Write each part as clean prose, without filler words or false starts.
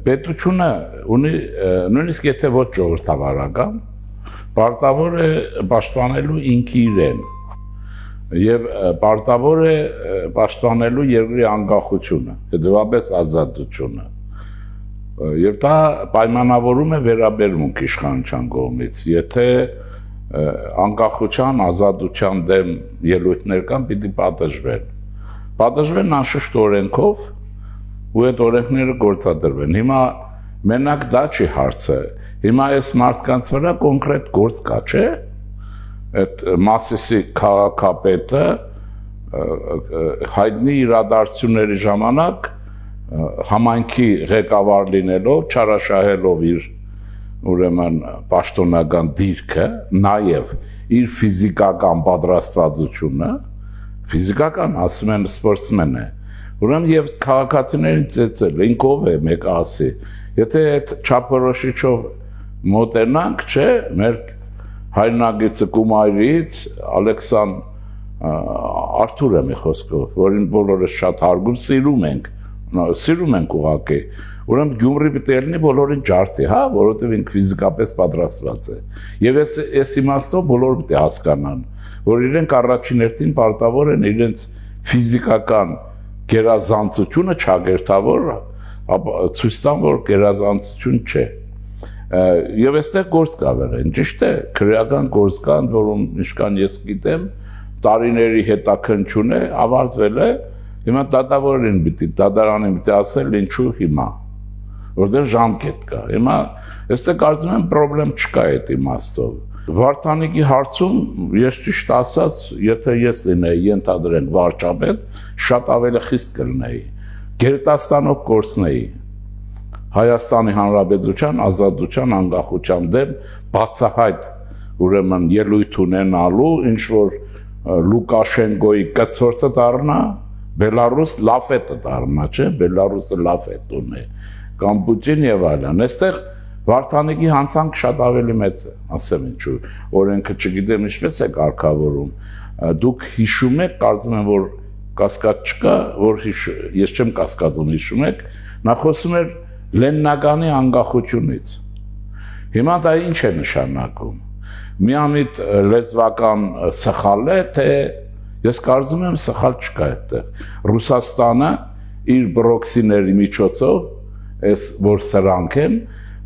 պետությունը ունի նույնիսկ եթե ոչ ժողովրդավարական, պարտավոր է պաշտպանելու ինքը իրեն եւ պարտավոր է պաշտպանելու երկրի անկախությունը, հետեւաբար ազատությունը։ Եվ դա պայմանավորում է վերաբերմունք իշխանության կողմից, եթե անկախության, ազատության դեմ ելույթներ կան, պիտի պատժվեն անշուշտ օրենքով ու այդ օրենքները գործադրվեն։ Հիմա մենակ դա չի հարցը, հիմա այս մարդկանց վրա կոնկրետ գործ կա, չէ՞։ Այդ Մասիսի քաղաքապետը հայտնի իրադարձությունների ժամանակ համայնքի ղեկավար լինելով, չարաշահելով իր ուրեմն պաշտոնական դիրքը, նաև իր ֆիզիկական պատրաստվածությունը, ֆիզիկական ասում են սպորտսմեն է, ուրեմն եւ քաղաքացիներին ծեծել, ինք ով է մեկը ասի, եթե այդ չափորոշիչով մոտենանք, չէ, մեր հայրենագիծը Կումայրից Ալեքսան Արթուր է մի խոսքով, որին բոլորս շատ հարգում, սիրում ենք ուղղակի, ուրեմն Գյումրի պիտի լինի բոլորին ջարդի, հա, որովհետև ինքը ֆիզիկապես պատրաստված է։ Եվ այս իմաստով բոլորը պիտի հասկանան, որ իրենք առաջին հերթին պարտավոր են իրենց ֆիզիկական գերազանցությունը չագերտավոր, ցույց տան, որ գերազանցություն չէ։ Եվ այստեղ գործ կա վերեն, ճիշտ է, քրեական գործ կան, որում ինչքան ես գիտեմ, տարիների հետաքննություն է, ավարտվել է, հիմա դատավորին դատարանին պիտի ասել ինչու հիմա, որտեղ ժամկետ կա։ Հիմա այստեղ կարծում եմ պրոբլեմ չկա այդ իմաստով։ Վարդանիկի հարցում ես ճիշտ ասած, եթե ես լինեի, ենթադրենք վարչապետ, շատ ավելի խիստ կլինեի, գերտաստանով կորցնեի Հայաստանի Հանրապետության ազատության անկախության դեմ բացահայտ ուրեմն ելույթ ունենալու, ինչ որ Լուկաշենկոյի կցորդը դառնա, Բելարուս լաֆետը դառնա, չէ, Բելարուսը լաֆետ ունի, կամ Պուտին եւ այլն։ Այստեղ Վարդանիկի հանցանք շատ ավելի մեծ է, ասեմ ինչու, օրենքը չգիտեմ ինչպես է կարգավորում։ Դուք հիշում եք, կարծում եմ, որ կասկած չկա, որ ես չեմ կասկածում, հիշում եք, նա խոսում էր Լենինականի անկախությունից։ Հիմա դա ինչ է նշանակում։ Միամիտ լեզվական սխալ է, թե ես կարծում եմ սխալ չկա այդտեղ։ Ռուսաստանը իր բրոքսիների միջոցով, այս որ սրանք են,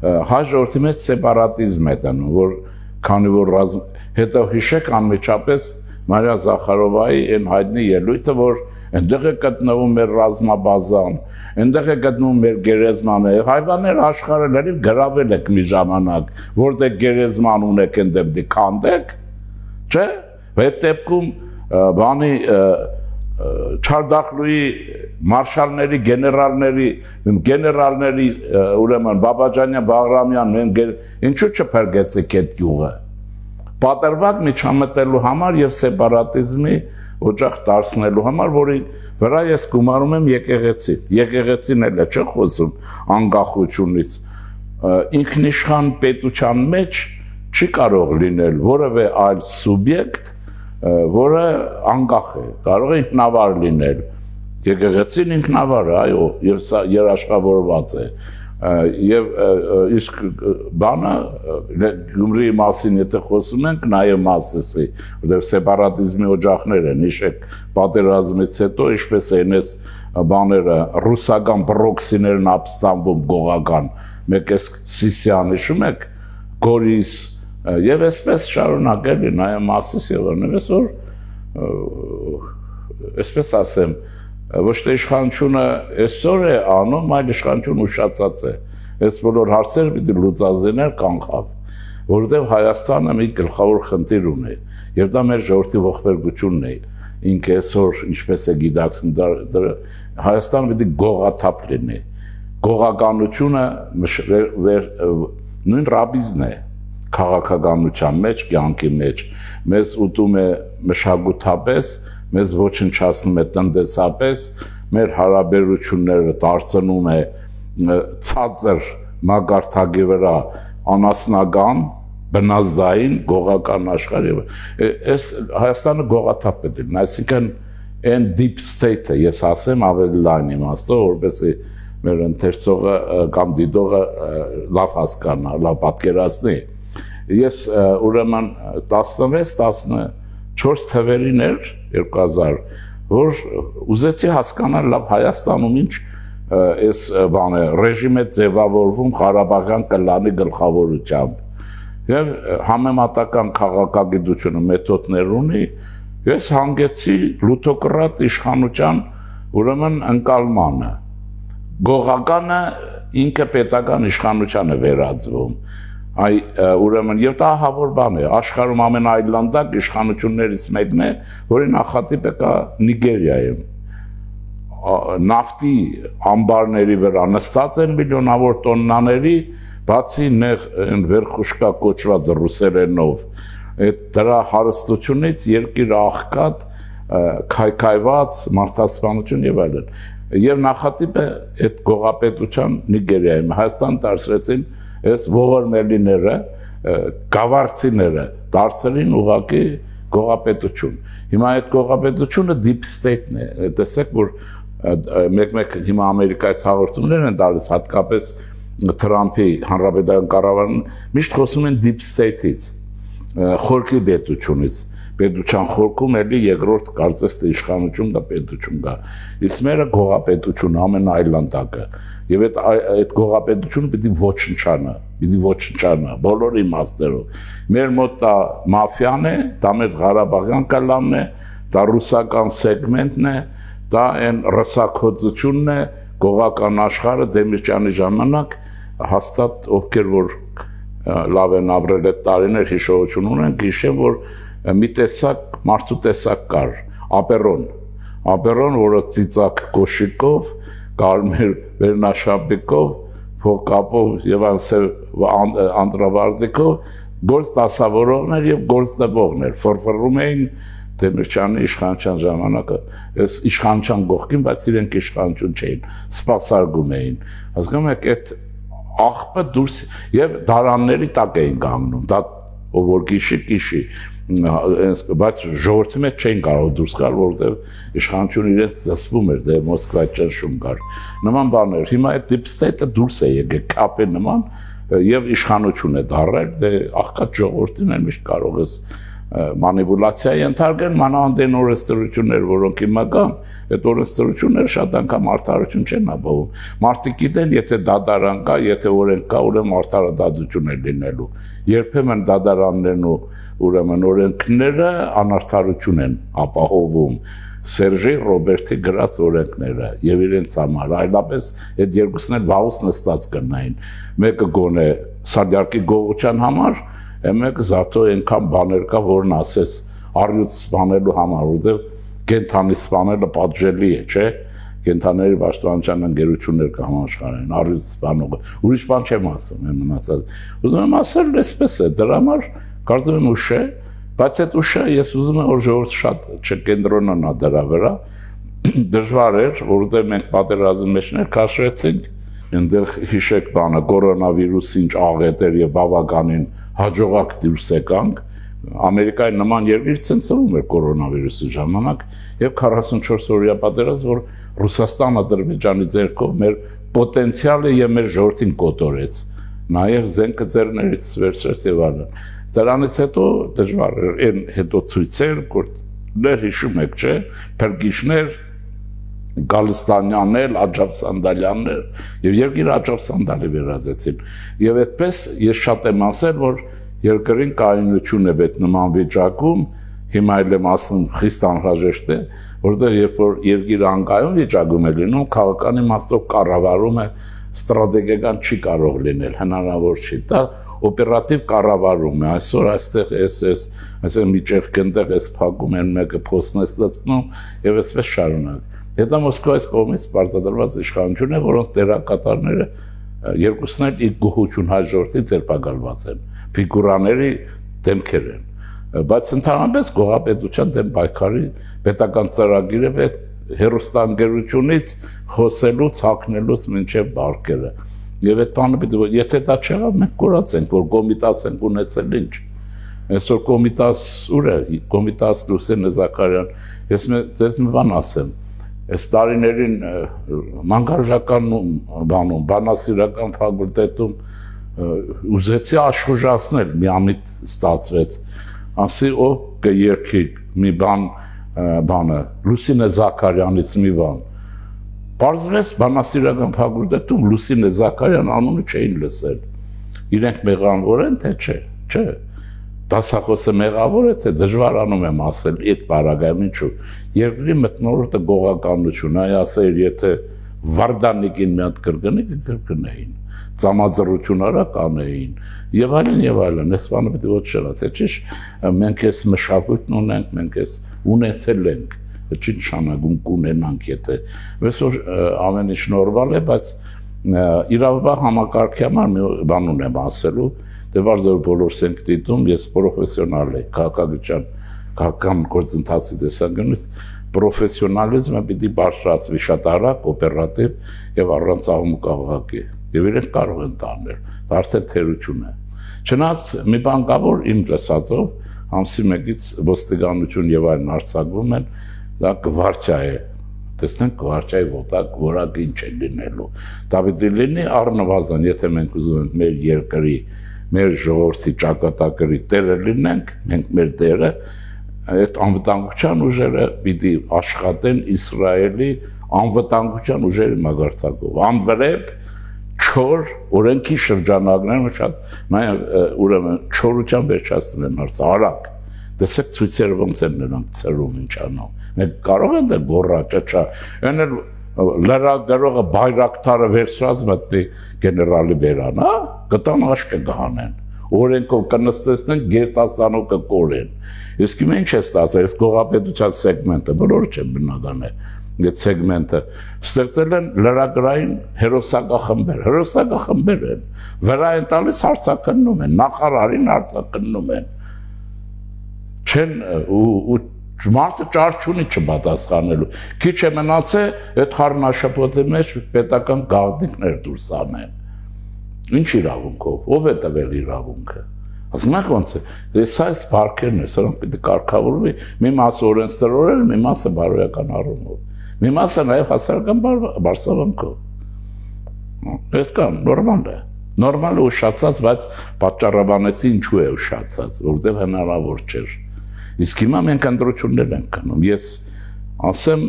հայ ժողովրդի մեջ սեպարատիզմ է դնում, որ քանի որ հետո հիշեք անմիջապես Մարիա Զախարովայի այն հայտնի ելույթը, որ այնտեղ է գտնվում մեր ռազմաբազան, այնտեղ է գտնվում մեր գերեզմանը, հայվաններ աշխարհը գրավել եք մի ժամանակ, որտեղ գերեզման ունեք, այնտեղ դի քանդեք, չէ՞։ Այդ դեպքում բանի Չարդախլուի մարշալների, գեներալների ուրեմն Բաբաջանյան, Բաղրամյան, ինչու չփրկեցիք այդ գյուղը։ Պատրվակ միջամտելու համար եւ սեպարատիզմի օջախ դարձնելու համար, որի վրա ես գումարում եմ եկեղեցի։ Եկեղեցին էլ է, չէ՞ խոսում անկախությունից։ Ինքնիշխան պետության մեջ չի կարող լինել որևէ այլ սուբյեկտ, որը անկախ է, կարող է ինքնավար լինել։ Եկեղեցին ինքնավար է, այո, եւ սա երաշխավորված է։ Եվ իսկ բանը Գյումրիի մասին եթե խոսում ենք, նաև Մասիսի, որտեղ սեպարատիզմի օջախներ են, հիշեք, պատերազմից հետո ինչպես են այս բաները ռուսական բրոքսիներն ապստամբում գողական, մեկ էս Սիսյան, հիշում եք, Գորիս եւ այսպես շարունակելի նաև Մասիս եւ այնպես որ այսպես ասեմ ոչ թե իշխանությունը այսօր է անում, այլ իշխանությունը ուշացած է։ Այս բոլոր հարցերը պիտի լուծած լինեն կանխավ, որովհետև Հայաստանը մի գլխավոր խնդիր ունի, եւ դա մեր ժողովրդի ողբերգությունն է։ Ինքը այսօր ինչպես է գիտակցում, Հայաստանը պիտի գողաթափ լինի։ Գողականությունը նույն ռաբիզն է քաղաքականության մեջ, կյանքի մեջ, մեզ ուտում է մշակութապես, մեզ ոչնչացնում է տնտեսապես, մեր հարաբերությունները դարձնում է ցածր մագարտակի վրա անասնական, բնազդային, գողական աշխարհ եւ այս Հայաստանը գողաթափ է դին, այսինքն այն deep state-ը ես ասեմ ավելի լայն իմաստով, որպեսզի մեր ընթերցողը կամ դիտողը լավ հասկանա, լավ պատկերացնի։ Ես ուրեմն 16-14 թվերին էր 2000, որ ուզեցի հասկանալ լավ Հայաստանում ինչ այս բանը ռեժիմը ձևավորվում Ղարաբաղյան կլանի գլխավորությամբ եւ համեմատական քաղաքագիտությունը մեթոդներ ունի, ես հանգեցի լութոկրատ իշխանության ուրեմն ընկալմանը, գողականը ինքը պետական իշխանության է վերածվում, ուրեմն եւ դա հավոր բան է, աշխարհում ամենաայլանդակ իշխանություններից մեկն է, որի նախատիպը կա Նիգերիայում, նավթի ամբարների վրա նստած են միլիոնավոր տոննաների, բացի վերխուշկա կոչված ռուսերենով, դրա հարստությունից երկիր աղքատ, քայքայված մարդասպանություն եւ այլն։ Եվ նախատիպը այդ գողապետության Նիգերիայում Հայաստան դարձրեցին այս ողորմելիները, գավառցիները դարձրին ուղղակի գողապետություն։ Հիմա այդ գողապետությունը deep state-ն է, տեսեք որ մեկ-մեկ հիմա Ամերիկայից հաղորդումներ են տալիս, հատկապես Թրամփի հանրապետական կառավարությունը միշտ խոսում են deep state-ից, խորքի պետությունից, պետության խորքում էլի երկրորդ կարծես թե իշխանություն կա, պետություն կա, իսկ մերը գողապետությունը ամենաայլանդակը, եւ այդ գողապետությունը պիտի ոչնչանա, բոլոր իմաստերով։ Մեր մոտ դա մաֆիան է, դա մեր Ղարաբաղյան կլանն է, դա ռուսական սեգմենտն է, դա այն ռսակոծությունն է, գողական աշխարհը Դեմիրճյանի ժամանակ հաստատ ովքեր որ լավ են ապրել այդ տարիներ հիշողություն ունեն, գիշեն որ մի տեսակ մարդու տեսակ կար, ապերոն, որը ծիծակ կոշիկով, կարմիր վերնաշապիկով, փոկապով եւ անդրավարտիկով գործ դասավորողներ եւ գործ տվողներ ֆորֆռում էին Դեմիրճյանի իշխանության ժամանակը, այս իշխանության կողքին, բայց իրենք իշխանություն չէին, սպասարկում էին։ Հասկանում եք, այդ աղբը դուրս եւ դարանների տակ էին կանգնում, դա ով որ գիշի, բայց ժողովրդի մեջ չէին կարող դուրս գալ, որովհետեւ իշխանությունը իրենց զսպում էր, դե Մոսկվա ճնշում կար։ Նման բաներ, հիմա այդ deep state-ը դուրս է եկել, կապի նման եւ իշխանություն է դառել, դե աղքատ ժողովրդին են միշտ կարող է մանիպուլյացիայի ենթարկեն մանավանդ օրենսդրություններ, որոնք հիմա կան, այդ օրենսդրությունները շատ անգամ արդարություն չեն ապահովում։ Մարդիկ գիտեն, եթե դատարան կա, եթե օրենք կա, ուրեմն արդարադատություն է լինելու։ Երբեմն դատարաններն ու ուրեմն օրենքները անարդարություն են ապահովում։ Սերժի Ռոբերտի գրած օրենքները եւ իրենց համար, այլապես այդ երկուսն էլ վաղուց նստած կնային։ Մեկը գոնե Սարգսի գողության համար, մեկը զատո այնքան բաներ կա, որն ասես առյուծ սպանելու համար, որտեղ կենթանի սպանելը պատժելի է, չէ՞։ Կենթաների պաշտպանության ընկերություններ կա համաշխարհային, առյուծ սպանողը։ Ուրիշ բան չեմ ասում, եմ մնացած։ Ուզում եմ ասել, այսպես է, դրա համար կարծում եմ ուշ է, բայց այդ ուշը ես ուզում եմ որ ժողովուրդը շատ չկենտրոնանա դրա վրա։ Դժվար էր, որովհետև մենք պատերազմի մեջներ քաշվեցինք, այնտեղ հիշեք բանը կորոնավիրուսի ինչ աղետ էր եւ բավականին հաջողակ դուրս եկանք։ Ամերիկայի նման երկիր ցնցվում էր կորոնավիրուսի ժամանակ եւ 44 օրյա պատերազմ, որ Ռուսաստանը Ադրբեջանի ձեռքով մեր պոտենցիալը եւ մեր ժողովրդին կոտորեց, նաեւ զենքը ձեռներից վերցրեց եւ այլն։ Դրանից հետո դժվար էր, այն հետո ցույցեր, գործներ հիշում եք, չէ՞, փրկիչներ, Գալստանյաններ, Աջափսանդալյաններ եւ երկիր Աջափսանդալի վերածեցին։ Եվ այդպես ես շատ եմ ասել, որ երկրին կայունություն է պետք նման վիճակում, հիմա էլ եմ ասում խիստ անհրաժեշտ է, որտեղ երբ որ երկիրը անկայուն վիճակում է լինում, քաղաքական իմաստով կառավարումը ստրատեգիական չի կարող լինել, հնարավոր չի։ Դա օպերատիվ կառավարում է, այսօր այստեղ այսպես մի ճեղքենտեղ էս փակում են, մեկը փոստն է ստացնում եւ այսպես շարունակ։ Դա Մոսկվայից կողմից պարտադրված իշխանություն է, որոնց դերակատարները երկուսն էլ իր գոհություն հայ ժողովրդի ձերբակալված են, ֆիգուրաների դեմքեր են, բայց ընդհանրապես գողապետության դեմ պայքարի պետական ծրագիրը պետք հերոստանգերությունից խոսելուց, հակնելուց մինչև բարկերը։ Եվ այդ բանը պիտի, եթե դա չեղավ, մենք կորած ենք, որ Կոմիտաս ենք ունեցել ինչ։ Այսօր Կոմիտաս ուր է, Կոմիտաս Լուսինե Զաքարյան, ես ձեզ մի բան ասեմ, այս տարիներին մանկարժական բանում, բանասիրական ֆակուլտետում ուզեցի աշխուժացնել, միամիտ ստացվեց, ասի ով կերքի մի բանը, Լուսինե Զաքարյանից մի բան, պարզվեց բանասիրական ֆակուլտետում Լուսինե Զաքարյան անունը չէին լսել, իրենք մեղավոր են, թե չէ, դասախոսը մեղավոր է, թե դժվարանում եմ ասել այդ պարագայում ինչու, երկրի մթնոլորտը գողականություն, այ ասել, եթե Վարդանիկին մի հատ կրկնեին, ծամաձռություն արա կանեին, եւ այլն, այս բանը պետք է ոչ շնա, թե ճիշտ, մենք այս մշակույթն ունենք, մենք այս ունեցել ենք, չի նշանակում կունենանք, եթե այսօր ամեն ինչ նորմալ է, բայց իրավաբան համակարգի համար մի բան ունեմ ասելու, դե բարձր բոլորս ենք դիտում, ես պրոֆեսիոնալ եմ, քաղաքական գործընթացի տեսանկյունից պրոֆեսիոնալիզմը պիտի բարձրացվի շատ արագ, օպերատիվ եւ առանց աղմուկաղաղակի, եւ իրենք կարող են տանել, դա արդեն թերություն է։ Չնայած մի բան կա, որ իմ լսածով ամսի 1-ից ոստիկանություն եւ այլն արձակվում են, դա կվարչա է, տեսնենք կվարչայի որակ ինչ է լինելու։ Դա պիտի լինի առնվազն, եթե մենք ուզում ենք մեր երկրի, մեր ժողովրդի ճակատագրի տերը լինենք, մենք մեր տերը, այդ անվտանգության ուժերը պիտի աշխատեն Իսրայելի անվտանգության ուժերի մագարտակով, անվրեպ չոր օրենքի շրջանակներում շատ նաև ուրեմն չորության վերջացնել են հարցը արագ, տեսեք ցույցերը ոնց են նրանք ծրում ինչ անում, մենք կարող ենք գոռա ճաճա, այն էլ լրագրողը բայրակտարը վերցրած մտնի գեներալի բերան, հա, գտան աշկը գահանեն, օրենքով կնստեցնեն, գերտասանով կկորեն, իսկ իմ ինչ է ստացել, այս գողապետության սեգմենտը, բոլորը չեն բնական է, այդ սեգմենտը, ստեղծել են լրագրային հերոսակախմբեր են, վրա են տալիս հարցակննում են, նախարարին հարցակննում են, չեն ու մարդը ճար չունի չպատասխանելու, քիչ է մնացել այդ խառնաշփոթի մեջ պետական գաղտնիքներ դուրս անեն, ինչ իրավունքով, ով է տվել իրավունքը, ասում եք ոնց է, սա այս բարքերն է, սրանք պիտի կարգավորվի, մի մասը օրենսդրորեն, մի մասը բարոյական առումով, մի մասը նաև հասարակական բարձրավանքով, այդքան նորմալ է ուշացած, բայց պատճառաբանեցի ինչու է ուշացած, որտեղ հնարավոր չէր, իսկ հիմա մենք ընտրություններ ենք կանում, ես ասեմ,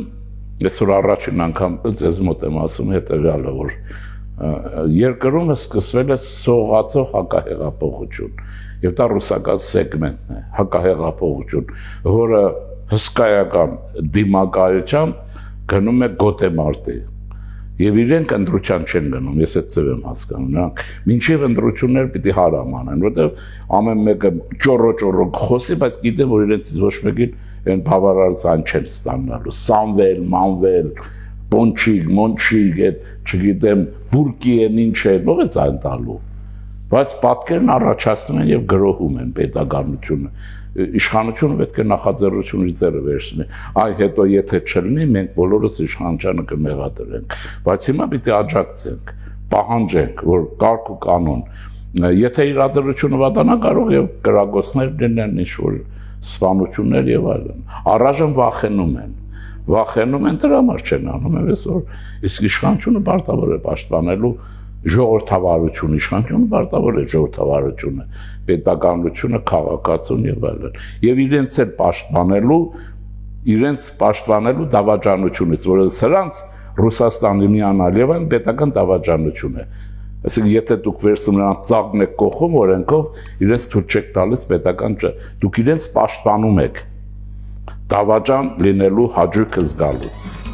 այսօր առաջին անգամ ձեզ մոտ եմ ասում հետևյալը, որ երկրում սկսվել է սողացող հակահեղափոխություն, եւ դա ռուսական սեգմենտն է, հակահեղափոխություն, որը հսկայական դիմակայությամբ գնում է գոտեմարտի, եւ իրենք ընտրության չեն գնում, ես այդ ձև եմ հասկանում, նրանք մինչեւ ընտրություններ պիտի հարամ անեն, որտեղ ամեն մեկը ճոռո խոսի, բայց գիտեն, որ իրենցից ոչ մեկին այն բավարար ցան չեն ստանալու, սանվել, մանվել, պոնչիկ, մոնչիկ, այդ չգիտեմ, բուրկի են ինչ է, ո՞վ է ցան տալու, բայց պատկերն առաջացնում են եւ գրոհում են պետականությունը, իշխանությունը պետք է նախաձեռնությունի ձեռը վերցնի, այ հետո եթե չլինի, մենք բոլորս իշխանությանը կմեղադրենք, բայց հիմա պիտի աջակցենք, պահանջենք, որ կարգ ու կանոն, եթե իրադրությունը վատանա կարող եւ կրակոցներ լինեն, ինչ-որ սպանություններ եւ այլն, առայժմ վախենում են, դրա համար չեն անում, այսօր, իսկ իշխանությունը պարտավոր է պաշտպանելու ժողովրդավարություն, իշխանությունը պարտավոր է ժողովրդավարությունը, պետականությունը, քաղաքացուն եւ այլն։ Եվ իրենց պաշտպանելու դավաճանությունից, որը սրանց Ռուսաստանի միանալ եւ այն պետական դավաճանություն է։ Այսինքն եթե դուք վերցնում նրանց ծաղկն եք կողում օրենքով, իրենց թույլ չեք տալիս պետական, դուք իրենց պաշտպանում եք դավաճան լինելու հաճույքը զգալուց։